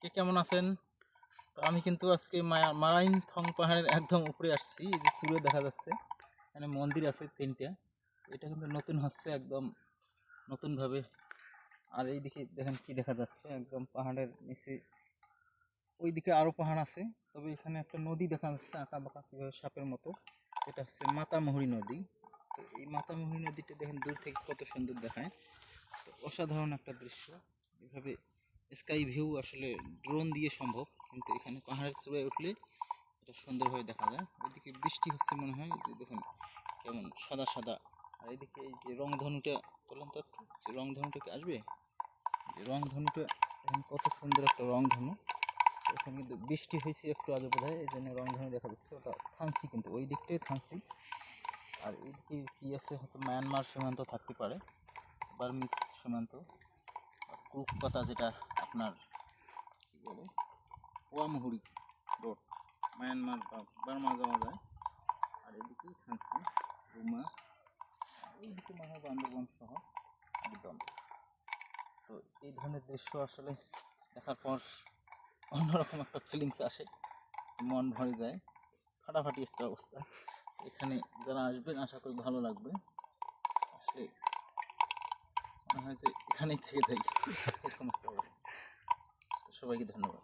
কে কেমন আছেন? তো আমি কিন্তু আজকে মারাইন থং পাহাড়ের একদম উপরে আসছি। এই যে সূর্য দেখা যাচ্ছে, এখানে মন্দির আছে 3টা। এটা কিন্তু নতুন হচ্ছে একদম নতুনভাবে। আর এইদিকে দেখেন কি দেখা যাচ্ছে, একদম পাহাড়ের নিচে ওইদিকে আরও পাহাড় আছে। তবে এখানে একটা নদী দেখা যাচ্ছে আঁকা বাঁকা কীভাবে সাপের মতো। এটা হচ্ছে মাতামুহুরী নদী। তো এই মাতামুহুরী নদীটা দেখেন দূর থেকে কত সুন্দর দেখায়। তো অসাধারণ একটা দৃশ্য। এভাবে স্কাই ভিউ আসলে ড্রোন দিয়ে সম্ভব, কিন্তু এখানে পাহাড়ের চূড়ায় উঠলে এটা সুন্দরভাবে দেখা যায়। ওইদিকে বৃষ্টি হচ্ছে মনে হয়, যে দেখুন কেমন সাদা সাদা। আর এদিকে এই যে রংধনুটা বললাম তো, যে রংধনুটাকে আসবে, যে রংধনুটা এখন কত সুন্দর একটা রংধনু। এখানে কিন্তু বৃষ্টি হয়েছে একটু আগে বোধ হয়, এই জন্য রংধনু দেখা যাচ্ছে। ওটা থানসি, কিন্তু ওই দিকটাই থানসি। আর এইদিকে কি আছে, হয়তো মায়ানমার সীমান্ত থাকতে পারে, বার্মিজ সীমান্ত। কুক কথা যেটা আপনার কী বলে, ওয়ামহুরি রোড, মায়ানমার বা বার্মা যাওয়া যায়। আর এদিকেই থানসি, রুমা, এইদিকে মনে হয় বান্দরবান সহ একদম। তো এই ধরনের দৃশ্য আসলে দেখার পর অন্যরকম একটা ফিলিংস আসে, মন ভরে যায়, ফাটাফাটি একটা অবস্থা। এখানে যারা আসবেন আশা করি ভালো লাগবে। আসলে মনে হয় যে এখানেই থেকে যাই, এরকম একটা অবস্থা। সবাইকে ধন্যবাদ।